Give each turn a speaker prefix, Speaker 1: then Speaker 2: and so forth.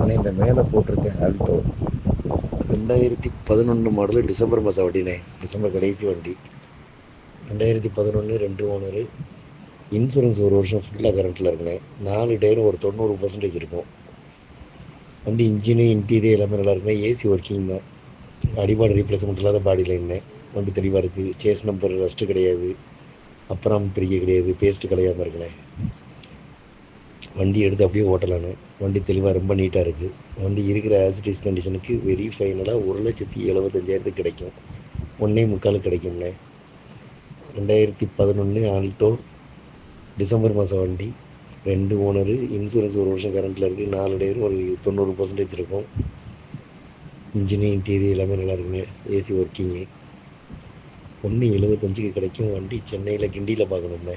Speaker 1: ஆனால் இந்த மேலே போட்டிருக்கேன் ஆல்டோ 2011 மாடலு, டிசம்பர் மாதம் வண்டினே, டிசம்பர் கடைசி வண்டி. 2011 2 ஓனரு. இன்சூரன்ஸ் ஒரு வருஷம் ஃபுல்லாக கரண்ட்டில் இருக்குண்ணே. 4 டயரும் ஒரு 90% இருக்கும். வண்டி இன்ஜினு இன்டீரியர் எல்லாமே நல்லா இருக்குண்ணே. ஏசி ஒர்க்கிங் தான். அடிபாடு ரீப்ளேஸ்மெண்ட் இல்லாத பாடி லைன்னே. வண்டி தெளிவாக இருக்குது. சேஸ் நம்பர் ரஸ்ட்டு கிடையாது, அப்புறம் பிரிக்க கிடையாது, பேஸ்ட்டு கிடையாமல் இருக்குண்ணே. வண்டி எடுத்து அப்படியே ஓட்டலான்னு. வண்டி தெளிவாக ரொம்ப நீட்டாக இருக்குது. வண்டி இருக்கிற ஆசிட்டிஸ் கண்டிஷனுக்கு வெரி ஃபைனலாக 1,75,000 கிடைக்கும். 1.25 கிடைக்கும்ண்ணே. 2011 ஆல்டோ, டிசம்பர் மாதம் வண்டி, 2 ஓனரு. இன்சூரன்ஸ் ஒரு வருஷம் கரண்ட்டில் இருக்குது. 4 டயரும் ஒரு 90% இருக்கும். இன்ஜினு இன்டீரியர் எல்லாமே நல்லா இருக்குங்க. AC working. 1.75 கிடைக்கும். வண்டி சென்னையில் கிண்டியில் பார்க்கணும்ண்ணே.